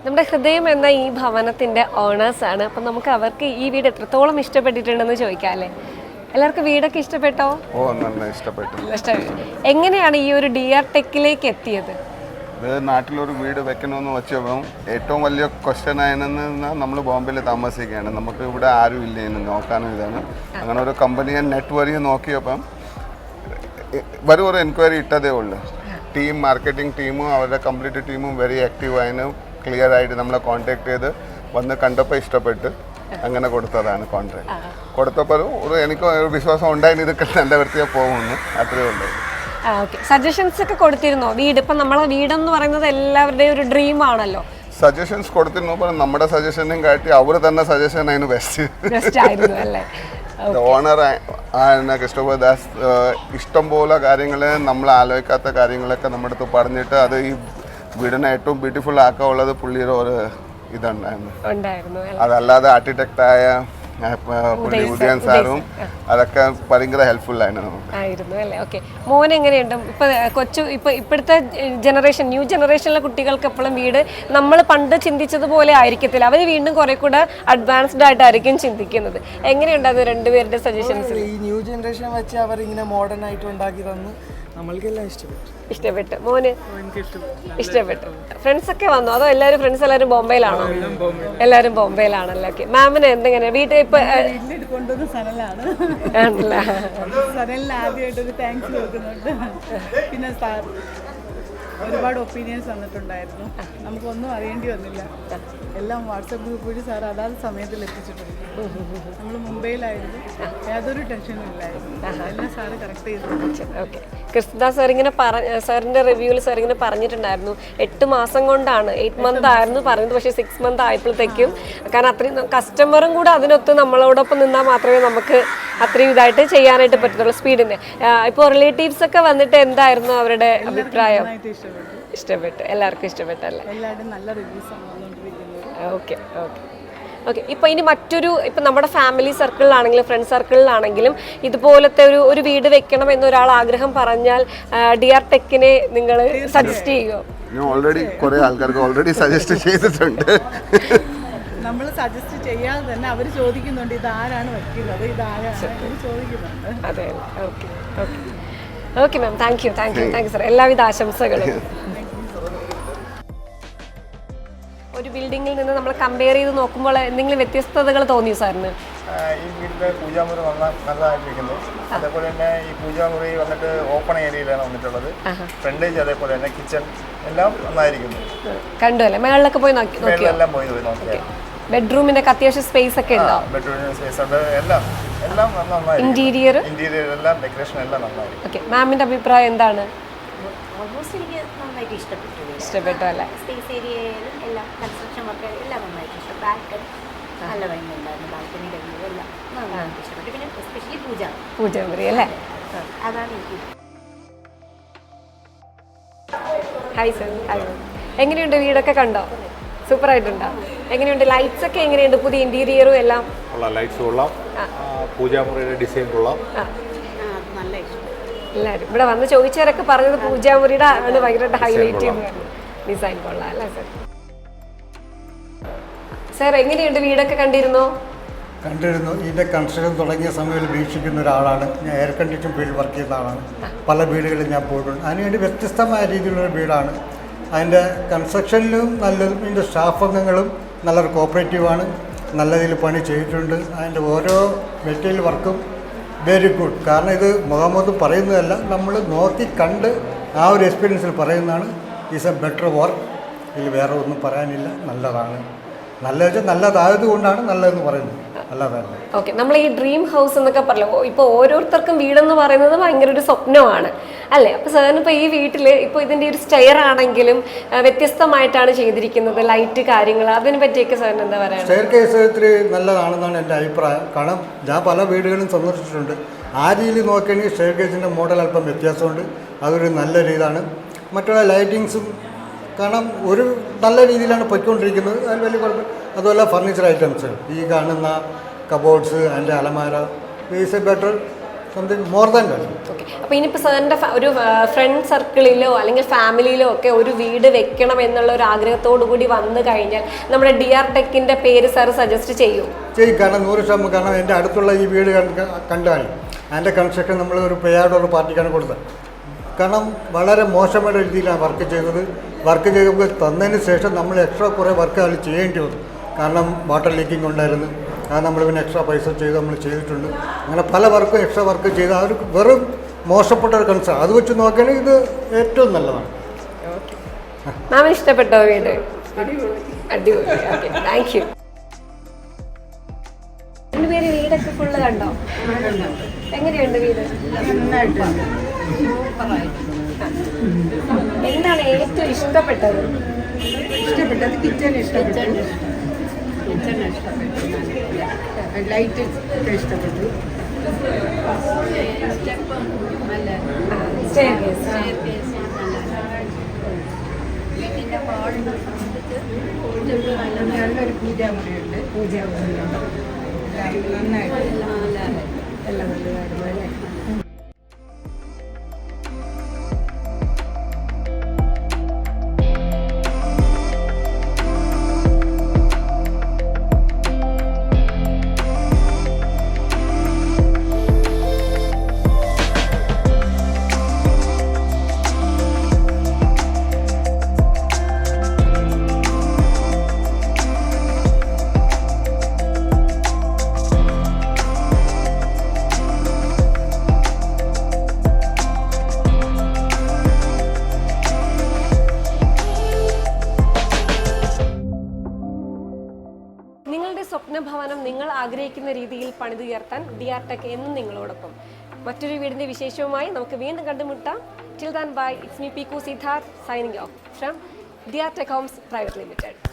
നമ്മുടെ ഹൃദയം എന്ന ഈ ഭവനത്തിന്റെ ഓണേഴ്സ് ആണ്. അപ്പം നമുക്ക് അവർക്ക് ഈ വീട് എത്രത്തോളം ഇഷ്ടപ്പെട്ടിട്ടുണ്ടെന്ന് ചോദിക്കാം അല്ലേ? എല്ലാവർക്കും വീടൊക്കെ ഇഷ്ടപ്പെട്ടോ? ഓ, നല്ല ഇഷ്ടപ്പെട്ടു. എങ്ങനെയാണ് ഈ ഒരു DR ടെക്കിലേക്ക് എത്തിയത്? ഇത് നാട്ടിലൊരു വീട് വെക്കണമെന്ന് വെച്ചപ്പോൾ ഏറ്റവും വലിയ ക്വസ്റ്റ്യൻ ആയെന്ന് നമ്മൾ ബോംബെയിൽ താമസിക്കുകയാണ്. നമുക്ക് ഇവിടെ ആരും ഇല്ല എന്ന് നോക്കാനും ഇതാണ്. അങ്ങനെ ഒരു കമ്പനിയെ നെറ്റ് വഴി നോക്കിയപ്പം വെറും ഒരു എൻക്വയറി ഇട്ടതേ ഉള്ളൂ. ടീം മാർക്കറ്റിംഗ് ടീമും അവരുടെ കംപ്ലീറ്റ് ടീമും വെരി ആക്റ്റീവ് ആയിരുന്നു. ക്ലിയർ ആയിട്ട് നമ്മളെ കോൺടാക്ട് ചെയ്ത് വന്ന് കണ്ടപ്പോൾ ഇഷ്ടപ്പെട്ട് അങ്ങനെ കൊടുത്തതാണ് കോൺട്രാക്ട്. കൊടുത്തപ്പോൾ എനിക്ക് ഒരു വിശ്വാസം ഉണ്ടായിരുന്നു ഇതൊക്കെ നല്ല വൃത്തിയായി പോകുമെന്ന്. അത്രയേ ഉള്ളൂ. സജഷൻസ് ഒക്കെ കൊടുത്തിരുന്നോ? വീട് ഇപ്പം നമ്മളെ വീടെന്ന് പറയുന്നത് എല്ലാവരുടെയും ഒരു ഡ്രീം ആണല്ലോ. സജഷൻസ് കൊടുത്തിരുന്നു. അപ്പോൾ നമ്മുടെ സജഷനും കാട്ടി അവർ തന്നെ സജഷൻ ആയിരുന്നു ബെസ്റ്റ് ആയിരുന്നു അല്ലേ? ഓണർ ക്രിസ്റ്റോഫർ ദാസ് ഇഷ്ടംപോലെ കാര്യങ്ങൾ നമ്മൾ ആലോചിക്കാത്ത കാര്യങ്ങളൊക്കെ നമ്മുടെ അടുത്ത് പറഞ്ഞിട്ട് അത് ഈ വീടിനെ ഏറ്റവും ബ്യൂട്ടിഫുൾ ആക്കാനുള്ളത് പുള്ളിയുടെ ഒരു ഇതുണ്ടായിരുന്നു. അതല്ലാതെ ആർക്കിടെക്റ്റായ പുള്ളി ഉദയൻ സാറും അതൊക്കെ ഭയങ്കര ഹെൽപ്ഫുൾ ആയിരുന്നു അല്ലേ? ഓക്കെ, മോൻ എങ്ങനെയുണ്ട്? ഇപ്പോഴത്തെ ജനറേഷൻ, ന്യൂ ജനറേഷനിലെ കുട്ടികൾക്ക് എപ്പോഴും വീട് നമ്മൾ പണ്ട് ചിന്തിച്ചതുപോലെ ആയിരിക്കത്തില്ല. അവർ വീണ്ടും കുറെ കൂടെ അഡ്വാൻസ്ഡ് ആയിട്ടായിരിക്കും ചിന്തിക്കുന്നത്. എങ്ങനെയുണ്ട് അത് രണ്ടുപേരുടെ സജഷൻസ്? ഈ ന്യൂ ജനറേഷൻ വെച്ച് അവർ ഇങ്ങനെ മോഡേൺ ആയിട്ട് ഉണ്ടാക്കി തന്നു. നമ്മൾക്കെല്ലാം ഇഷ്ടപ്പെട്ടു. മോന് ഇഷ്ടപ്പെട്ടു. ഫ്രണ്ട്സ് ഒക്കെ വന്നു അതോ ഫ്രണ്ട്സ് എല്ലാവരും ബോംബെയിലാണോ? എല്ലാവരും ബോംബെയിലാണല്ലോ. ഓക്കെ, മാമിന് എന്തെങ്ങനെ വീട്ടിൽ ഇപ്പൊ ആദ്യമായിട്ടൊരു താങ്ക്സ് കൊടുക്കുന്നുണ്ട്. പിന്നെ സാർ ഒരുപാട് ഒപ്പീനിയൻസ് വന്നിട്ടുണ്ടായിരുന്നു. നമുക്കൊന്നും അറിയേണ്ടി വന്നില്ല. എല്ലാം വാട്സപ്പ് ഗ്രൂപ്പ് വഴി സാർ അതാത് സമയത്തിൽ എത്തിച്ചിട്ടുണ്ട്. നമ്മൾ മുംബൈയിലായിരുന്നു, യാതൊരു ടെൻഷനും ഇല്ലായിരുന്നു. എല്ലാം സാറ് കറക്റ്റ് ചെയ്തു. ഓക്കെ, കൃഷ്ണദാസ് സാർ ഇങ്ങനെ സാറിന്റെ റിവ്യൂവിൽ സാർ ഇങ്ങനെ പറഞ്ഞിട്ടുണ്ടായിരുന്നു 8 മാസം കൊണ്ടാണ്, 8 മന്ത് ആയിരുന്നു പറഞ്ഞത്. പക്ഷേ 6 മന്ത് ആയപ്പോഴത്തേക്കും, കാരണം അത്രയും കസ്റ്റമറും കൂടെ അതിനൊത്ത് നമ്മളോടൊപ്പം നിന്നാൽ മാത്രമേ നമുക്ക് അത്രയും ഇതായിട്ട് ചെയ്യാനായിട്ട് പറ്റത്തുള്ളൂ. സ്പീഡിന് ഇപ്പോൾ റിലേറ്റീവ്സ് ഒക്കെ വന്നിട്ട് എന്തായിരുന്നു അവരുടെ അഭിപ്രായം? ഇഷ്ടപ്പെട്ടു, എല്ലാവർക്കും ഇഷ്ടപ്പെട്ടല്ലേ? Okay okay okay. ഇപ്പോൾ ഇനി മറ്റൊരു, ഇപ്പം നമ്മുടെ ഫാമിലി സർക്കിളിലാണെങ്കിലും ഫ്രണ്ട് സർക്കിളിലാണെങ്കിലും ഇതുപോലത്തെ ഒരു വീട് വെക്കണം എന്നൊരാൾ ആഗ്രഹം പറഞ്ഞാൽ DR ടെക്കിനെ നിങ്ങൾ സജസ്റ്റ് ചെയ്യുമോ? ഓൾറെഡി കുറേ ആൾക്കാർക്ക് ഓൾറെഡി സജസ്റ്റ് ചെയ്തിട്ടുണ്ട്. നമ്മൾ സജസ്റ്റ് ചെയ്യാതെ തന്നെ അവർ ചോദിക്കുന്നുണ്ട് ഇത് ആരാണ് വെക്കുന്നത്, ഇത് ആരാണ് ചോദിക്കുന്നുണ്ട്. അതെ, okay okay okay ma'am, thank you sir. എല്ലാവിധ ആശംസകളും. ഒരു ബിൽഡിങ്ങിൽ നിന്ന് നമ്മൾ കമ്പയർ ചെയ്ത് നോക്കുമ്പോൾ എന്തെങ്കിലും വ്യത്യസ്തതകൾ തോന്നിയോ സാറിന്? ഈ വീട്ടിലെ പൂജാമുറി നല്ലതായിട്ടിരിക്കുന്നു. അതേപോലെ തന്നെ ഈ പൂജാമുറി വന്നിട്ട് ഓപ്പൺ ഏരിയയിലാണ് വന്നിട്ടുള്ളത്. ഫ്രണ്ടേജ് അതേപോലെ തന്നെ കിച്ചൺ എല്ലാം നന്നായിരിക്കുന്നു. കണ്ടു അല്ലേ? മേളിലൊക്കെ പോയി നോക്കി? എല്ലാം പോയി നോക്കി. ബെഡ്റൂമിന്റെ അത്യാവശ്യം സ്പേസ് ഒക്കെ ഉണ്ടോ? ബെഡ്റൂമിന് സ്പേസ് ഉണ്ട്. എല്ലാം നന്നായി. ഇന്റീരിയർ എല്ലാം ഡെക്കറേഷൻ എല്ലാം നന്നായി. ഓക്കെ, മാമിന്റെ അഭിപ്രായം എന്താണ്? ഓൾമോസ്റ്റ് എനിക്ക് നന്നായിട്ട് ഇഷ്ടപ്പെട്ടു അല്ലേ? സ്പേസ് ഏരിയയിലും എല്ലാം കൺസ്ട്രക്ഷൻ വർക്ക് എല്ലാം നന്നായിട്ട് ഇഷ്ടപ്പെട്ടു. ബാൽക്കണി നല്ല ഭംഗിയുണ്ടായിരുന്നു. ബാൽക്കണിയുടെ വ്യൂ എല്ലാം നന്നായിട്ട് ഇഷ്ടപ്പെട്ടു. പിന്നെ എസ്പെഷ്യലി പൂജാമുറി അല്ലേ? അതാണ് എനിക്ക്. Hi sir. ഹായ്. എങ്ങനെയുണ്ട് വീടൊക്കെ കണ്ടോ? സൂപ്പർ ആയിട്ടുണ്ടോ? എങ്ങനെയുണ്ട് ലൈറ്റ്സ് ഒക്കെ? എങ്ങനെയുണ്ട് പുതിയ ഇന്റീരിയറും എല്ലാം? ലൈറ്റ്സ് കൊള്ളാം. പൂജാമുറിയുടെ ഡിസൈൻ കൊള്ളാം. നല്ല ഇഷ്ടം. എല്ലാവരും ഇവിടെ വന്ന് ചോദിച്ചവരൊക്കെ പറഞ്ഞത് പൂജാമുറിയുടെ ആണ് ഭയങ്കരമായിട്ട് ഹൈലൈറ്റ് ചെയ്യുന്നത്. ഡിസൈൻ കൊള്ളാം അല്ലേ സർ? സാർ എങ്ങനെയുണ്ട് വീടൊക്കെ കണ്ടിരുന്നു? ഇതിൻ്റെ കൺസ്ട്രക്ഷൻ തുടങ്ങിയ സമയത്ത് വീക്ഷിക്കുന്ന ഒരാളാണ് ഞാൻ. എയർ കണ്ടീഷൻ ഫീൽഡ് വർക്ക് ചെയ്യുന്ന ആളാണ്. പല വീടുകളിൽ ഞാൻ പോയിട്ടുണ്ട്. അതിനുവേണ്ടി വ്യത്യസ്തമായ രീതിയിലുള്ളൊരു വീടാണ്. അതിൻ്റെ കൺസ്ട്രക്ഷനിലും നല്ലതും, ഇതിൻ്റെ സ്റ്റാഫ് അംഗങ്ങളും നല്ലൊരു കോപ്പറേറ്റീവാണ്. നല്ല രീതിയിൽ പണി ചെയ്തിട്ടുണ്ട്. അതിൻ്റെ ഓരോ മെറ്റീരിയൽ വർക്കും വെരി ഗുഡ്. കാരണം ഇത് മുഖാമുഖത്ത് പറയുന്നതല്ല, നമ്മൾ നോക്കി കണ്ട് ആ ഒരു എക്സ്പീരിയൻസിൽ പറയുന്നതാണ്. Is A better work. ഇതിൽ വേറെ ഒന്നും പറയാനില്ല. നല്ലതാണ്. നല്ലതായത് കൊണ്ടാണ് നല്ലതെന്ന് പറയുന്നത്. നല്ലതാണ്. ഓക്കെ, നമ്മൾ ഈ ഡ്രീം ഹൗസ് എന്നൊക്കെ പറഞ്ഞു. ഇപ്പോൾ ഓരോരുത്തർക്കും വീടെന്ന് പറയുന്നത് ഭയങ്കര ഒരു സ്വപ്നമാണ് അല്ലേ? അപ്പോൾ സാറിന് ഇപ്പോൾ ഈ വീട്ടിൽ ഇപ്പോൾ ഇതിൻ്റെ ഒരു സ്റ്റെയർ ആണെങ്കിലും വ്യത്യസ്തമായിട്ടാണ് ചെയ്തിരിക്കുന്നത്. ലൈറ്റ് കാര്യങ്ങൾ അതിനെ പറ്റിയൊക്കെ സാറിന് എന്താ പറയുക? സ്റ്റെയർ കേസ് ഇത്തിരി നല്ലതാണെന്നാണ് എൻ്റെ അഭിപ്രായം. കാരണം ഞാൻ പല വീടുകളും സന്ദർശിച്ചിട്ടുണ്ട്. ആ രീതിയിൽ നോക്കുകയാണെങ്കിൽ സ്റ്റെയർ കേസിൻ്റെ മോഡൽ അല്പം വ്യത്യാസമുണ്ട്. അതൊരു നല്ല രീതിയാണ്. മറ്റുള്ള ലൈറ്റിങ്സും കാരണം ഒരു നല്ല രീതിയിലാണ് പൊയ്ക്കൊണ്ടിരിക്കുന്നത്. അതിൽ വലിയ കുഴപ്പം. അതുപോലെ ഫർണിച്ചർ ഐറ്റംസ്, ഈ കാണുന്ന കബോർഡ്സ്, അതിൻ്റെ അലമാര, is A better something more than that. Okay. അപ്പോൾ ഇനിയിപ്പോൾ സാറിൻ്റെ ഒരു ഫ്രണ്ട് സർക്കിളിലോ അല്ലെങ്കിൽ ഫാമിലിയിലോ ഒക്കെ ഒരു വീട് വെക്കണം എന്നുള്ള ഒരു ആഗ്രഹത്തോടു കൂടി വന്നു കഴിഞ്ഞാൽ നമ്മുടെ DR ടെക്കിൻ്റെ പേര് സാർ സജസ്റ്റ് ചെയ്യും? ചെയ്യും. കാരണം 100%. കാരണം എൻ്റെ അടുത്തുള്ള ഈ വീട് കണ്ടാൽ അതിൻ്റെ കൺസ്ട്രക്ഷൻ നമ്മൾ ഒരു പേയാടുള്ള പാർട്ടിക്കാണ് കൊടുത്തത്. കാരണം വളരെ മോശമായ രീതിയിലാണ് വർക്ക് ചെയ്തത്. വർക്ക് ചെയ്യുമ്പോൾ തന്നതിന് ശേഷം നമ്മൾ എക്സ്ട്രാ കുറേ വർക്ക് അതിൽ ചെയ്യേണ്ടി വന്നു. കാരണം വാട്ടർ ലീക്കിംഗ് ഉണ്ടായിരുന്നു. അത് നമ്മൾ പിന്നെ എക്സ്ട്രാ പൈസ ചെയ്ത് നമ്മൾ ചെയ്തിട്ടുണ്ട്. അങ്ങനെ പല വർക്കും എക്സ്ട്രാ വർക്ക് ചെയ്ത് അതൊരു വെറും മോശപ്പെട്ട ഒരു കൺസേൺ. അത് വെച്ച് നോക്കുകയാണെങ്കിൽ ഇത് ഏറ്റവും നല്ലതാണ്. മാമിന് ഇഷ്ടപ്പെട്ടോ വീട്? അടിപൊളി. Okay, thank you. പേര് വീടൊക്കെ ഫുള്ള് കണ്ടോ? എങ്ങനെയുണ്ട് വീട്? എന്താണ് ഏറ്റവും ഇഷ്ടപ്പെട്ടത്? കിച്ചൺ ഇഷ്ടപ്പെട്ടു. ലൈറ്റ് ഇഷ്ടപ്പെട്ടു. നല്ലൊരു പൂജാമുറിയുണ്ട്. നന്നായിട്ട് എല്ലാം നല്ലതായിരുന്നു അല്ലേ? നിങ്ങളുടെ സ്വപ്നഭവനം നിങ്ങൾ ആഗ്രഹിക്കുന്ന രീതിയിൽ പണിതുയർത്താൻ DR ടെക് എന്നും നിങ്ങളോടൊപ്പം. മറ്റൊരു വീടിന്റെ വിശേഷവുമായി നമുക്ക് വീണ്ടും കണ്ടുമുട്ടാം. Till then, bye. It's me, Piku Siddharth, signing off from DR Tech Homes Private Limited.